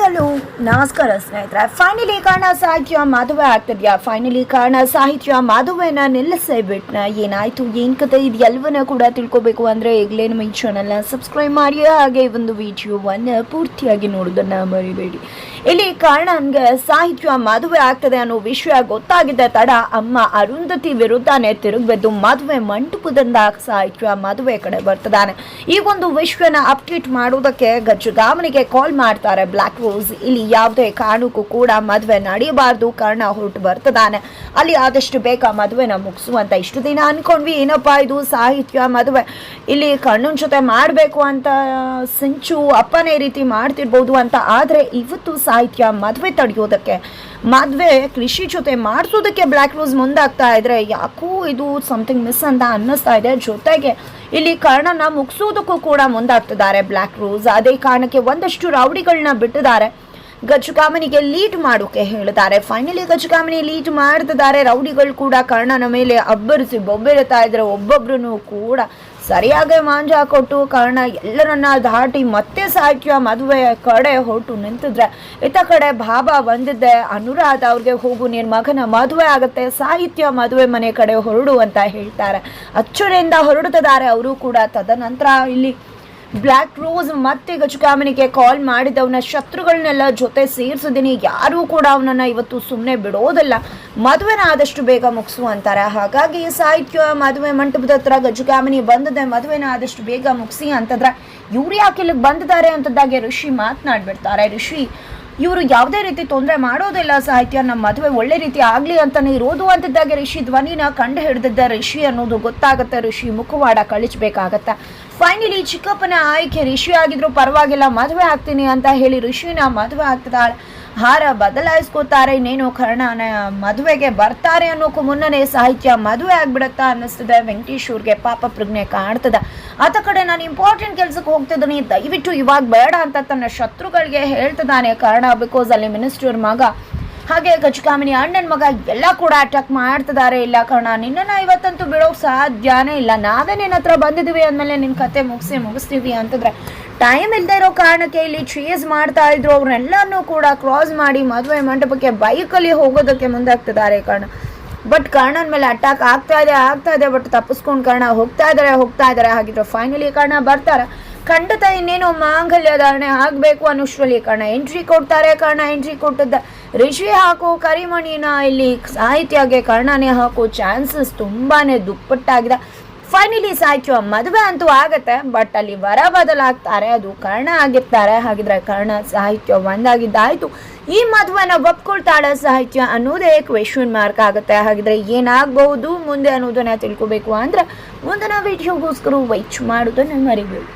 Hello ನಮಸ್ಕಾರ ಸ್ನೇಹಿತರೆ. Finally Karna ಸಾಹಿತ್ಯ ಮದುವೆ ಆಗ್ತಿದ್ಯಾ? ಫೈನಲಿ ಕರ್ಣ ಸಾಹಿತ್ಯ ಮದುವೆನ ನಿಲ್ಲಿಸೇಬಿಟ್ನ? ಏನಾಯ್ತು, ಏನ್ ಕತೆ, ಇದು ಎಲ್ಲವನ್ನ ಕೂಡ ತಿಳ್ಕೊಬೇಕು ಅಂದ್ರೆ ಈಗಲೇ ನಮ್ಮ ಈ ಚಾನಲ್ನ ಸಬ್ಸ್ಕ್ರೈಬ್ ಮಾಡಿ, ಹಾಗೆ ಒಂದು ವಿಡಿಯೋವನ್ನು ಪೂರ್ತಿಯಾಗಿ ನೋಡೋದನ್ನ ಮರಿಬೇಡಿ. ಇಲ್ಲಿ ಕರ್ಣನ್ಗೆ ಸಾಹಿತ್ಯ ಮದುವೆ ಆಗ್ತದೆ ಅನ್ನೋ ವಿಷಯ ಗೊತ್ತಾಗಿದ್ದ ತಡ ಅಮ್ಮ ಅರುಂಧತಿ ವಿರುದ್ಧನೇ ತಿರುಗ್ಬೆದ್ದು ಮದುವೆ ಮಂಟಪದಿಂದ ಸಾಹಿತ್ಯ ಮದುವೆ ಕಡೆ ಬರ್ತದಾನೆ. ಈ ಒಂದು ವಿಷಯನ ಅಪ್ಡೇಟ್ ಮಾಡೋದಕ್ಕೆ ಗಜಗಾಮನಿಗೆ ಕಾಲ್ ಮಾಡ್ತಾರೆ ಬ್ಲ್ಯಾಕ್ ರೋಸ್. ಇಲ್ಲಿ ಯಾವುದೇ ಕಾರಣಕ್ಕೂ ಕೂಡ ಮದುವೆ ನಡೆಯಬಾರ್ದು, ಕರ್ಣ ಹೊರಟು ಬರ್ತದಾನೆ. ಅಲ್ಲಿ ಆದಷ್ಟು ಬೇಗ ಮದುವೆನ ಮುಗಿಸುವಂತ. ಇಷ್ಟು ದಿನ ಅನ್ಕೊಂಡ್ವಿ ಏನಪ್ಪಾ ಇದು ಸಾಹಿತ್ಯ ಮದುವೆ ಇಲ್ಲಿ ಕರ್ಣನ ಜೊತೆ ಮಾಡಬೇಕು ಅಂತ ಸಿಂಚು ಅಪ್ಪನೇ ರೀತಿ ಮಾಡ್ತಿರ್ಬೋದು ಅಂತ. ಆದ್ರೆ ಇವತ್ತು ಸಾಹಿತ್ಯ ಮದುವೆ ತಡೆಯೋದಕ್ಕೆ, ಮದುವೆ ಕೃಷಿ ಜೊತೆ ಮಾಡಿಸೋದಕ್ಕೆ ಬ್ಲ್ಯಾಕ್ ರೋಸ್ ಮುಂದಾಗ್ತಾ ಇದ್ರೆ ಯಾಕೋ ಇದು ಸಮಥಿಂಗ್ ಮಿಸ್ ಅಂತ ಅನ್ನಿಸ್ತಾ ಇದೆ. ಜೊತೆಗೆ ಇಲ್ಲಿ ಕರ್ಣನ ಮುಗಿಸೋದಕ್ಕೂ ಕೂಡ ಮುಂದಾಗ್ತಿದ್ದಾರೆ ಬ್ಲ್ಯಾಕ್ ರೋಸ್. ಅದೇ ಕಾರಣಕ್ಕೆ ಒಂದಷ್ಟು ರೌಡಿಗಳನ್ನ ಬಿಟ್ಟಿದ್ದಾರೆ, ಗಜಗಾಮನಿಗೆ ಲೀಡ್ ಮಾಡೋಕೆ ಹೇಳಿದ್ದಾರೆ. ಫೈನಲಿ ಗಜಗಾಮನಿ ಲೀಡ್ ಮಾಡ್ತಿದ್ದಾರೆ. ರೌಡಿಗಳು ಕೂಡ ಕರ್ಣನ ಮೇಲೆ ಅಬ್ಬರಿಸಿ ಬೊಬ್ಬೆರುತ್ತಾ ಇದ್ರೆ ಒಬ್ಬೊಬ್ರು ಕೂಡ ಸರಿಯಾಗಿ ಮಾಂಜ ಕೊಟ್ಟು ಕರ್ಣ ಎಲ್ಲರನ್ನ ದಾಟಿ ಮತ್ತೆ ಸಾಹಿತ್ಯ ಮದುವೆ ಕಡೆ ಹೊರಟು ನಿಂತಿದ್ರೆ, ಇತ್ತ ಕಡೆ ಬಾಬಾ ಬಂದಿದ್ದೆ ಅನುರಾಧ ಅವ್ರಿಗೆ ಹೋಗು ನಿನ್ನ ಮಗನ ಮದುವೆ ಆಗುತ್ತೆ, ಸಾಹಿತ್ಯ ಮದುವೆ ಮನೆ ಕಡೆ ಹೊರಡು ಅಂತ ಹೇಳ್ತಾರೆ. ಅಚ್ಚರಿಯಿಂದ ಹೊರಡುತ್ತಿದ್ದಾರೆ ಅವರು ಕೂಡ. ತದನಂತರ ಇಲ್ಲಿ ಬ್ಲ್ಯಾಕ್ ರೋಸ್ ಮತ್ತೆ ಗಜಗಾಮನಿಗೆ ಕಾಲ್ ಮಾಡಿದವನ ಶತ್ರುಗಳನ್ನೆಲ್ಲ ಜೊತೆ ಸೇರಿಸಿದ್ದೀನಿ, ಯಾರೂ ಕೂಡ ಅವನನ್ನ ಇವತ್ತು ಸುಮ್ಮನೆ ಬಿಡೋದಿಲ್ಲ, ಮದುವೆನ ಆದಷ್ಟು ಬೇಗ ಮುಗಿಸು ಅಂತಾರೆ. ಹಾಗಾಗಿ ಸಾಹಿತ್ಯ ಮದುವೆ ಮಂಟಪದ ಹತ್ರ ಗಜಗಾಮನಿ ಬಂದದೆ, ಮದುವೆನ ಆದಷ್ಟು ಬೇಗ ಮುಗಿಸಿ ಅಂತಂದ್ರೆ ಇವ್ರು ಯಾಕೆ ಇಲ್ಲಿಗೆ ಬಂದಿದ್ದಾರೆ ಅಂತದ್ದಾಗೆ ಋಷಿ ಮಾತನಾಡ್ಬಿಡ್ತಾರೆ. ಋಷಿ ಇವರು ಯಾವುದೇ ರೀತಿ ತೊಂದರೆ ಮಾಡೋದಿಲ್ಲ, ಸಾಹಿತ್ಯ ನಮ್ಮ ಮದುವೆ ಒಳ್ಳೆ ರೀತಿ ಆಗಲಿ ಅಂತಾನೆ ಇರೋದು ಅಂತಿದ್ದಾಗೆ ಋಷಿ ಧ್ವನಿನ ಕಂಡು ಹಿಡಿದಿದ್ದ ಋಷಿ ಅನ್ನೋದು ಗೊತ್ತಾಗುತ್ತೆ. ಋಷಿ ಮುಖವಾಡ ಕಳಿಸ್ಬೇಕಾಗತ್ತೆ. ಫೈನಲಿ ಚಿಕ್ಕಪ್ಪನ ಆಯ್ಕೆ ಋಷಿ ಆಗಿದ್ರು ಪರವಾಗಿಲ್ಲ, ಮದುವೆ ಆಗ್ತೀನಿ ಅಂತ ಹೇಳಿ ಋಷಿನ ಮದುವೆ ಆಗ್ತಿದ್ದಾಳೆ. ಹಾರ ಬದಲಾಯಿಸ್ಕೋತಾರೆ. ಇನ್ನೇನು ಕರ್ಣನ ಮದುವೆಗೆ ಬರ್ತಾರೆ ಅನ್ನೋಕ್ಕೂ ಮುನ್ನನೇ ಸಾಹಿತ್ಯ ಮದುವೆ ಆಗ್ಬಿಡತ್ತಾ ಅನ್ನಿಸ್ತದೆ. ವೆಂಕಟೇಶ್ವರ್ಗೆ ಪಾಪ ಪ್ರಜ್ಞೆ ಕಾಣ್ತದೆ. ಆತ ಕಡೆ ನಾನು ಇಂಪಾರ್ಟೆಂಟ್ ಕೆಲ್ಸಕ್ಕೆ ಹೋಗ್ತಿದ್ದೀನಿ, ದಯವಿಟ್ಟು ಇವಾಗ ಬೇಡ ಅಂತ ತನ್ನ ಶತ್ರುಗಳಿಗೆ ಹೇಳ್ತಿದ್ದಾನೆ ಕರ್ಣ. ಬಿಕಾಸ್ ಅಲ್ಲಿ ಮಿನಿಸ್ಟರ್ ಮಗ ಹಾಗೆ ಗಜಗಾಮಿನಿ ಅಣ್ಣನ ಮಗ ಎಲ್ಲ ಕೂಡ ಅಟ್ಯಾಕ್ ಮಾಡ್ತಿದ್ದಾರೆ. ಇಲ್ಲ ಕರ್ಣ, ನಿನ್ನನ್ನು ಇವತ್ತಂತೂ ಬಿಡೋಕೆ ಸಾಧ್ಯನೇ ಇಲ್ಲ, ನಾವೇ ನಿನ್ನ ಹತ್ರ ಬಂದಿದ್ದೀವಿ ಅಂದಮೇಲೆ ನಿನ್ನ ಕತೆ ಮುಗಿಸ್ತೀವಿ ಅಂತಂದ್ರೆ ಟೈಮ್ ಇಲ್ಲದೆ ಇರೋ ಕಾರಣಕ್ಕೆ ಇಲ್ಲಿ ಚೇಸ್ ಮಾಡ್ತಾ ಇದ್ರು. ಅವ್ರನ್ನೆಲ್ಲನೂ ಕೂಡ ಕ್ರಾಸ್ ಮಾಡಿ ಮದುವೆ ಮಂಟಪಕ್ಕೆ ಬೈಕಲ್ಲಿ ಹೋಗೋದಕ್ಕೆ ಮುಂದಾಗ್ತಿದ್ದಾರೆ ಕರ್ಣ. ಬಟ್ ಕರ್ಣನ ಮೇಲೆ ಅಟ್ಯಾಕ್ ಆಗ್ತಾ ಇದೆ. ಬಟ್ ತಪ್ಪಿಸ್ಕೊಂಡು ಕರ್ಣ ಹೋಗ್ತಾ ಇದ್ದಾರೆ. ಹಾಗಿದ್ರೆ ಫೈನಲಿ ಕರ್ಣ ಬರ್ತಾರೆ. ಖಂಡಿತ ಇನ್ನೇನು ಮಾಂಗಲ್ಯ ಧಾರಣೆ ಆಗಬೇಕು ಅನ್ನೋಷ್ಟರಲ್ಲಿ ಕರ್ಣ ಎಂಟ್ರಿ ಕೊಡ್ತಾರೆ. ಕರ್ಣ ಎಂಟ್ರಿ ಕೊಟ್ಟಿದ್ದ ಋಷಿ ಹಾಕೋ ಕರಿಮಣಿನ ಇಲ್ಲಿ ಸಾಹಿತ್ಯಗೆ ಕರ್ಣನೇ ಹಾಕೋ ಚಾನ್ಸಸ್ ತುಂಬಾನೇ ದುಪ್ಪಟ್ಟಾಗಿದೆ. ಫೈನಲಿ ಸಾಹಿತ್ಯ ಮದುವೆ ಅಂತೂ ಆಗತ್ತೆ, ಬಟ್ ಅಲ್ಲಿ ವರ ಬದಲಾಗ್ತಾರೆ, ಅದು ಕರ್ಣ ಆಗಿರ್ತಾರೆ. ಹಾಗಿದ್ರೆ ಕರ್ಣ ಸಾಹಿತ್ಯ ಒಂದಾಗಿದ್ದಾಯ್ತು. ಈ ಮದುವೆನ ಒಪ್ಕೊಳ್ತಾಳೆ ಸಾಹಿತ್ಯ ಅನ್ನೋದೇ ಕ್ವೆಶ್ಚನ್ ಮಾರ್ಕ್ ಆಗುತ್ತೆ. ಹಾಗಿದ್ರೆ ಏನಾಗಬಹುದು ಮುಂದೆ ಅನ್ನೋದನ್ನ ತಿಳ್ಕೊಬೇಕು ಅಂದ್ರೆ ಮುಂದಿನ ವಿಡಿಯೋಗೋಸ್ಕರ ವೈಟ್ ಮಾಡೋದನ್ನ ಮರಿಬೇಡಿ.